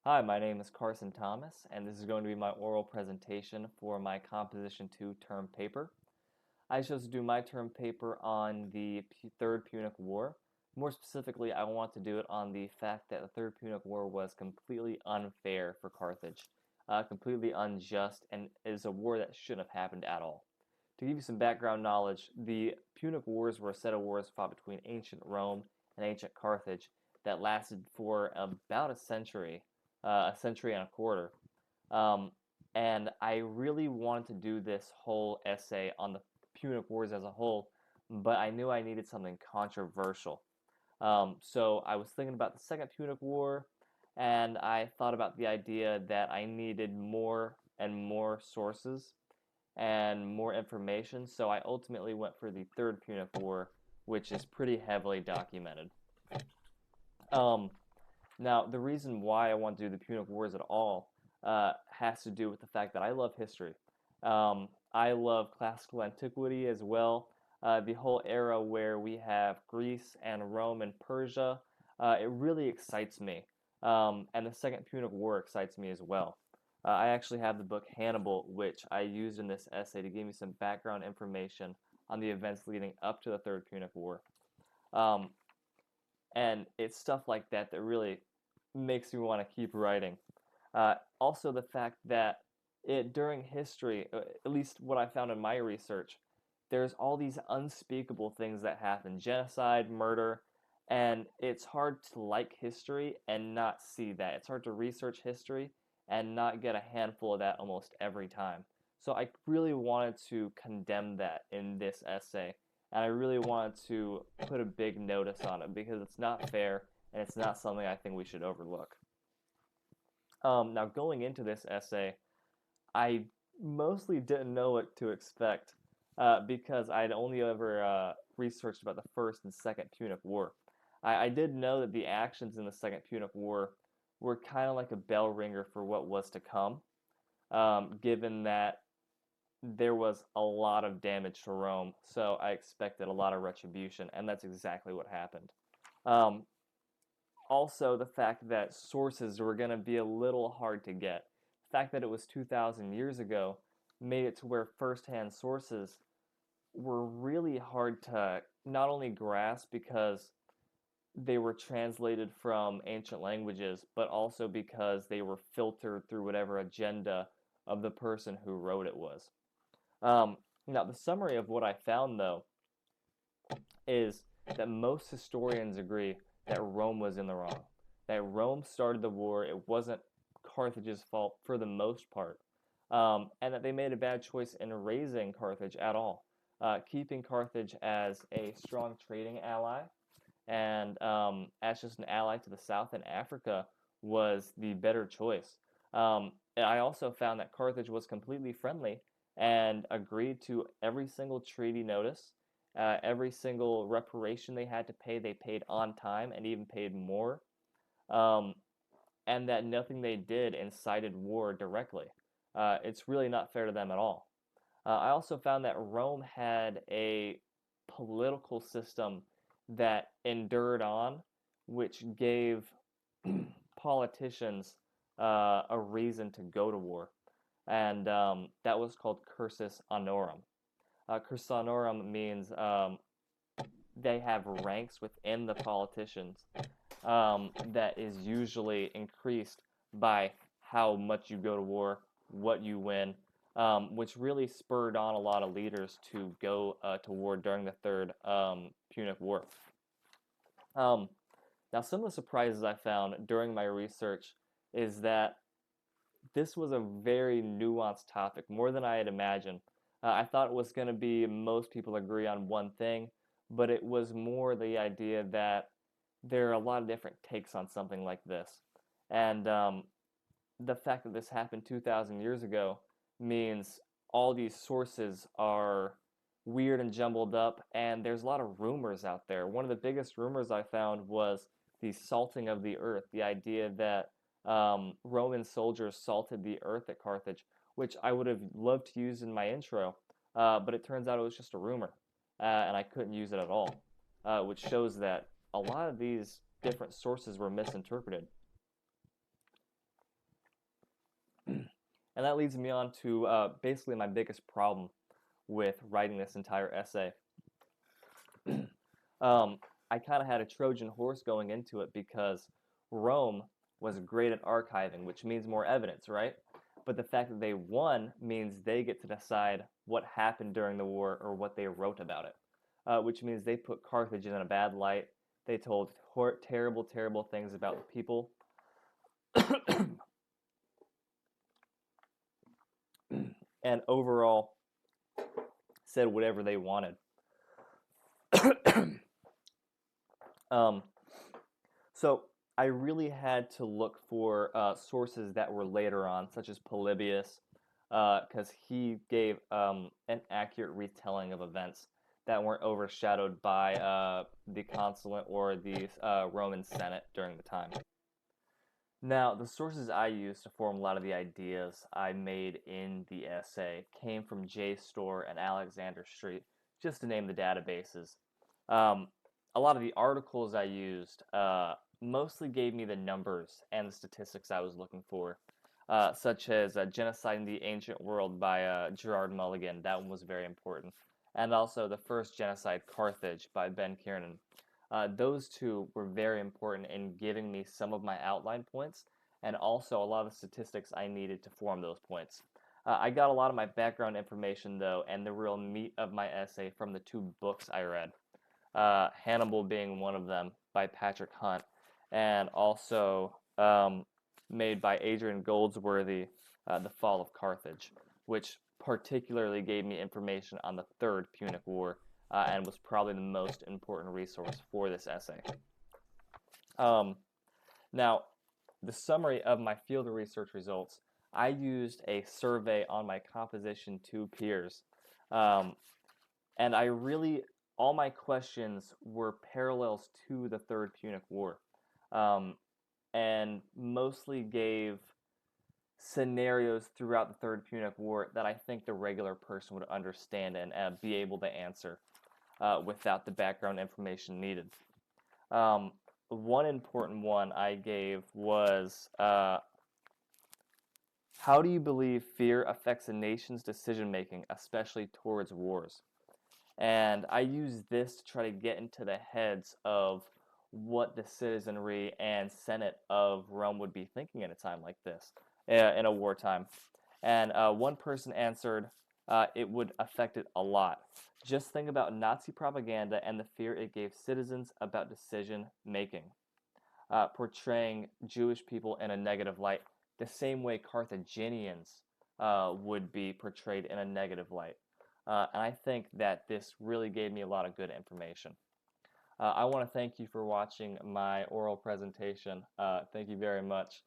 Hi, my name is Carson Thomas, and this is going to be my oral presentation for my Composition 2 term paper. I chose to do my term paper on the Third Punic War. More specifically, I want to do it on the fact that the Third Punic War was completely unfair for Carthage, completely unjust, and is a war that shouldn't have happened at all. To give you some background knowledge, the Punic Wars were a set of wars fought between ancient Rome and ancient Carthage that lasted for about a century and a quarter. Um, and I really wanted to do this whole essay on the Punic Wars as a whole, but I knew I needed something controversial. So I was thinking about the Second Punic War, and I thought about the idea that I needed more and more sources and more information, so I ultimately went for the Third Punic War, which is pretty heavily documented. Um, Now, the reason why I want to do the Punic Wars at all has to do with the fact that I love history. I love classical antiquity as well. The whole era where we have Greece and Rome and Persia, it really excites me. And the Second Punic War excites me as well. I actually have the book Hannibal, which I used in this essay to give me some background information on the events leading up to the Third Punic War. Um, and it's stuff like that that really makes me want to keep writing. Also, the fact that during history, at least what I found in my research, there's all these unspeakable things that happen: genocide, murder, and it's hard to like history and not see that. It's hard to research history and not get a handful of that almost every time. So I really wanted to condemn that in this essay, and I really wanted to put a big notice on it because it's not fair and it's not something I think we should overlook. Now, going into this essay, I mostly didn't know what to expect because I'd only ever researched about the First and Second Punic War. I did know that the actions in the Second Punic War were kind of like a bell ringer for what was to come, given that there was a lot of damage to Rome, so I expected a lot of retribution, and that's exactly what happened. Um, Also, the fact that sources were going to be a little hard to get. The fact that it was 2,000 years ago made it to where firsthand sources were really hard to not only grasp because they were translated from ancient languages, but also because they were filtered through whatever agenda of the person who wrote it was. Now, the summary of what I found, though, is that most historians agree that Rome was in the wrong. That Rome started the war. It wasn't Carthage's fault for the most part. And that they made a bad choice in raising Carthage at all. Keeping Carthage as a strong trading ally and as just an ally to the south in Africa was the better choice. And I also found that Carthage was completely friendly and agreed to every single treaty notice, every single reparation they had to pay, they paid on time and even paid more. Um, and that nothing they did incited war directly. It's really not fair to them at all. I also found that Rome had a political system that endured on, which gave politicians a reason to go to war. And that was called cursus honorum. Cursus honorum means they have ranks within the politicians that is usually increased by how much you go to war, what you win, which really spurred on a lot of leaders to go to war during the Third Punic War. Um, Now, some of the surprises I found during my research is that this was a very nuanced topic, more than I had imagined. I thought it was going to be most people agree on one thing, but it was more the idea that there are a lot of different takes on something like this. And the fact that this happened 2,000 years ago means all these sources are weird and jumbled up, and there's a lot of rumors out there. One of the biggest rumors I found was the salting of the earth, the idea that Roman soldiers salted the earth at Carthage, which I would have loved to use in my intro, but it turns out it was just a rumor, and I couldn't use it at all, which shows that a lot of these different sources were misinterpreted. And that leads me on to basically my biggest problem with writing this entire essay. I kind of had a Trojan horse going into it because Rome was great at archiving, which means more evidence, right? But the fact that they won means they get to decide what happened during the war or what they wrote about it, which means they put Carthage in a bad light. They told terrible, terrible things about the people. And overall said whatever they wanted. So I really had to look for sources that were later on, such as Polybius, because he gave an accurate retelling of events that weren't overshadowed by the consulate or the Roman Senate during the time. Now, the sources I used to form a lot of the ideas I made in the essay came from JSTOR and Alexander Street, just to name the databases. A lot of the articles I used mostly gave me the numbers and the statistics I was looking for, such as Genocide in the Ancient World by Gerard Mulligan. That one was very important. And also The First Genocide, Carthage by Ben Kiernan. Those two were very important in giving me some of my outline points and also a lot of the statistics I needed to form those points. I got a lot of my background information, though, and the real meat of my essay from the two books I read. Hannibal being one of them by Patrick Hunt, and also made by Adrian Goldsworthy, The Fall of Carthage, which particularly gave me information on the Third Punic War, and was probably the most important resource for this essay. Now, the summary of my field research results, I used a survey on my Composition 2 peers, and all my questions were parallels to the Third Punic War, and mostly gave scenarios throughout the Third Punic War that I think the regular person would understand and be able to answer without the background information needed. One important one I gave was, how do you believe fear affects a nation's decision-making, especially towards wars? And I use this to try to get into the heads of what the citizenry and Senate of Rome would be thinking at a time like this, in a wartime. And one person answered, it would affect it a lot. Just think about Nazi propaganda and the fear it gave citizens about decision making, portraying Jewish people in a negative light, the same way Carthaginians would be portrayed in a negative light. And I think that this really gave me a lot of good information. I want to thank you for watching my oral presentation. Thank you very much.